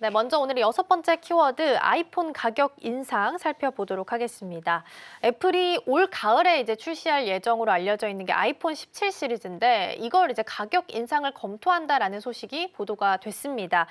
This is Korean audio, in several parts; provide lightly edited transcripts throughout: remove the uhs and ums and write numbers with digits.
네, 먼저 오늘의 6번째 키워드 아이폰 가격 인상 살펴보도록 하겠습니다. 애플이 올 가을에 이제 출시할 예정으로 알려져 있는 게 아이폰 17 시리즈인데 이걸 이제 가격 인상을 검토한다라는 소식이 보도가 됐습니다.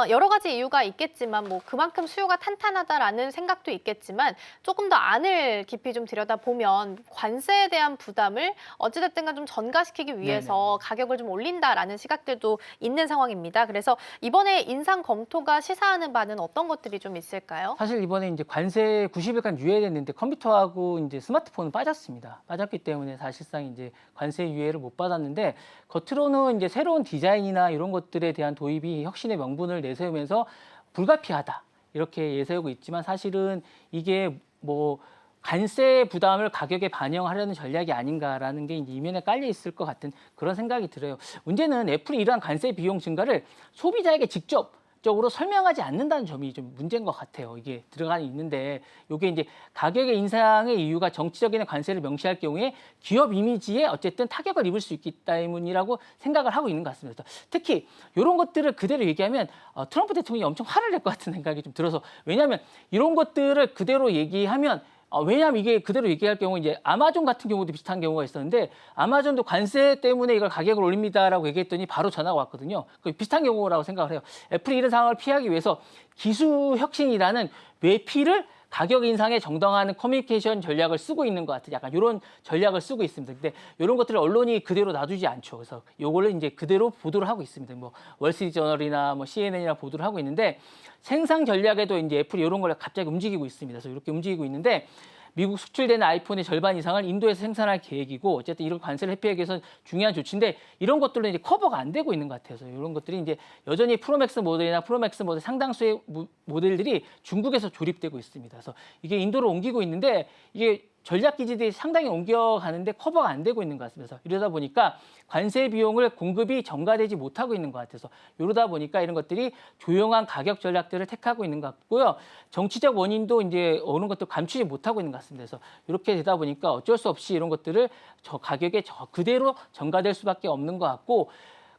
여러 가지 이유가 있겠지만 뭐 그만큼 수요가 탄탄하다라는 생각도 있겠지만 조금 더 안을 깊이 좀 들여다보면 관세에 대한 부담을 어찌됐든 간 좀 전가시키기 위해서 가격을 좀 올린다라는 시각들도 있는 상황입니다. 그래서 이번에 인상 검토가 시사하는 바는 어떤 것들이 좀 있을까요? 사실 이번에 이제 관세 90일간 유예됐는데 컴퓨터하고 이제 스마트폰은 빠졌습니다. 빠졌기 때문에 사실상 이제 관세 유예를 못 받았는데 겉으로는 이제 새로운 디자인이나 이런 것들에 대한 도입이 혁신의 명분을 내세우면서 불가피하다 이렇게 예세우고 있지만 사실은 이게 뭐 관세 부담을 가격에 반영하려는 전략이 아닌가라는 게 이제 이면에 깔려 있을 것 같은 그런 생각이 들어요. 문제는 애플이 이러한 관세 비용 증가를 소비자에게 직접적으로 설명하지 않는다는 점이 좀 문제인 것 같아요. 이게 들어가 있는데 이게 이제 가격의 인상의 이유가 정치적인 관세를 명시할 경우에 기업 이미지에 어쨌든 타격을 입을 수 있기 때문이라고 생각을 하고 있는 것 같습니다. 특히 이런 것들을 그대로 얘기하면 트럼프 대통령이 엄청 화를 낼 것 같은 생각이 좀 들어서 왜냐하면 이런 것들을 그대로 얘기하면 왜냐하면 이게 그대로 얘기할 경우 이제 아마존 같은 경우도 비슷한 경우가 있었는데 아마존도 관세 때문에 이걸 가격을 올립니다라고 얘기했더니 바로 전화가 왔거든요. 비슷한 경우라고 생각을 해요. 애플이 이런 상황을 피하기 위해서 기술 혁신이라는 외피를 가격 인상에 정당화하는 커뮤니케이션 전략을 쓰고 있는 것 같은 약간 이런 전략을 쓰고 있습니다. 근데 이런 것들을 언론이 그대로 놔두지 않죠. 그래서 요거를 이제 그대로 보도를 하고 있습니다. 뭐 월스트리트저널이나 뭐 CNN이나 보도를 하고 있는데 생산 전략에도 이제 애플이 이런 걸 갑자기 움직이고 있습니다. 그래서 이렇게 움직이고 있는데 미국 수출되는 아이폰의 절반 이상을 인도에서 생산할 계획이고 어쨌든 이런 관세를 회피하기 위해서 중요한 조치인데 이런 것들은 이제 커버가 안 되고 있는 것 같아서 이런 것들이 이제 여전히 프로맥스 모델이나 프로맥스 모델 상당수의 모델들이 중국에서 조립되고 있습니다. 그래서 이게 인도로 옮기고 있는데 이게 전략 기지들이 상당히 옮겨가는데 커버가 안 되고 있는 것 같습니다. 이러다 보니까 관세 비용을 공급이 전가되지 못하고 있는 것 같아서 이러다 보니까 이런 것들이 조용한 가격 전략들을 택하고 있는 것 같고요. 정치적 원인도 이제 어느 것도 감추지 못하고 있는 것 같습니다. 그래서 이렇게 되다 보니까 어쩔 수 없이 이런 것들을 저 가격에 그대로 전가될 수밖에 없는 것 같고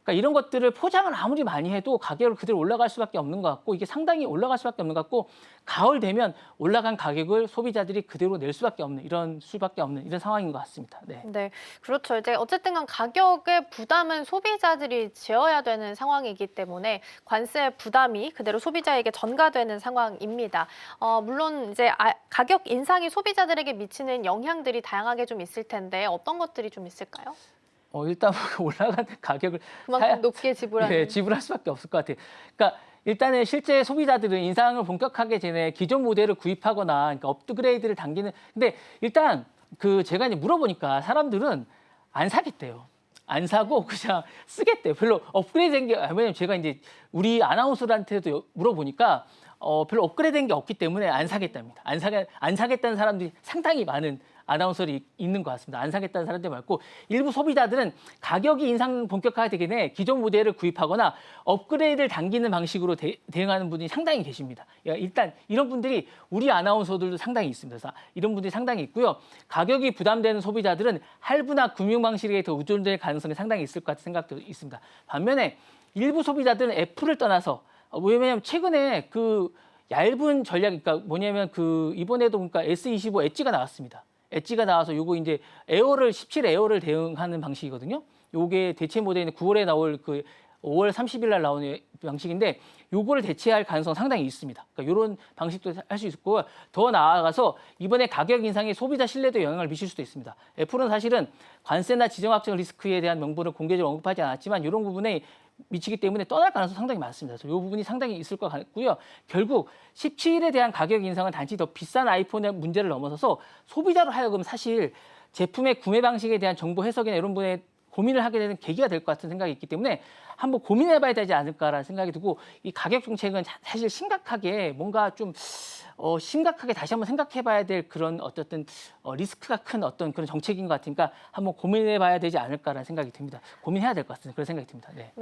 그러니까 이런 것들을 포장을 아무리 많이 해도 가격을 그대로 올라갈 수밖에 없는 것 같고 이게 상당히 올라갈 수밖에 없는 것 같고 가을 되면 올라간 가격을 소비자들이 그대로 낼 수밖에 없는 이런 상황인 것 같습니다. 네. 네, 그렇죠. 이제 어쨌든 간 가격의 부담은 소비자들이 지어야 되는 상황이기 때문에 관세 부담이 그대로 소비자에게 전가되는 상황입니다. 물론 이제 가격 인상이 소비자들에게 미치는 영향들이 다양하게 좀 있을 텐데 어떤 것들이 좀 있을까요? 일단 올라간 가격을 그만큼 높게 지불하는. 지불할 수밖에 없을 것 같아요. 그러니까 일단은 실제 소비자들은 인상을 본격하게 전에 기존 모델을 구입하거나 그러니까 업그레이드를 당기는 근데 일단 제가 이제 물어보니까 사람들은 안 사겠대요. 안 사고 그냥 쓰겠대요. 별로 업그레이드된 게 왜냐면 제가 이제 우리 아나운서들한테도 물어보니까 별로 업그레이드된 게 없기 때문에 안 사겠답니다. 안 사겠다는 사람들이 상당히 많은 아나운서들이 있는 것 같습니다. 안 사겠다는 사람들 많고 일부 소비자들은 가격이 인상 본격화되기 전에 기존 모델을 구입하거나 업그레이드를 당기는 방식으로 대응하는 분이 상당히 계십니다. 일단 이런 분들이 우리 아나운서들도 상당히 있습니다. 그래서 이런 분들이 상당히 있고요. 가격이 부담되는 소비자들은 할부나 금융 방식에 더 의존될 가능성이 상당히 있을 것 같은 생각도 있습니다. 반면에 일부 소비자들은 애플을 떠나서 왜냐하면 최근에 얇은 전략, 그러니까 뭐냐면 이번에도 그러니까 S25 엣지가 나왔습니다. 엣지가 나와서 요거 이제 17 에어를 대응하는 방식이거든요. 요게 대체 모델은 9월에 나올 5월 30일 날 나오는 방식인데 요거를 대체할 가능성 상당히 있습니다. 그러니까 이런 방식도 할 수 있고 더 나아가서 이번에 가격 인상이 소비자 신뢰도에 영향을 미칠 수도 있습니다. 애플은 사실은 관세나 지정학적 리스크에 대한 명분을 공개적으로 언급하지 않았지만 이런 부분에 미치기 때문에 떠날 가능성이 상당히 많습니다. 그래서 이 부분이 상당히 있을 것 같고요. 결국 17일에 대한 가격 인상은 단지 더 비싼 아이폰의 문제를 넘어서서 소비자로 하여금 사실 제품의 구매 방식에 대한 정보 해석이나 이런 부분에 고민을 하게 되는 계기가 될 것 같은 생각이 있기 때문에 한번 고민해봐야 되지 않을까라는 생각이 들고 이 가격 정책은 사실 심각하게 뭔가 좀 심각하게 다시 한번 생각해봐야 될 그런 어쨌든 리스크가 큰 어떤 그런 정책인 것 같으니까 한번 고민해봐야 되지 않을까라는 생각이 듭니다. 고민해야 될 것 같은 그런 생각이 듭니다. 네.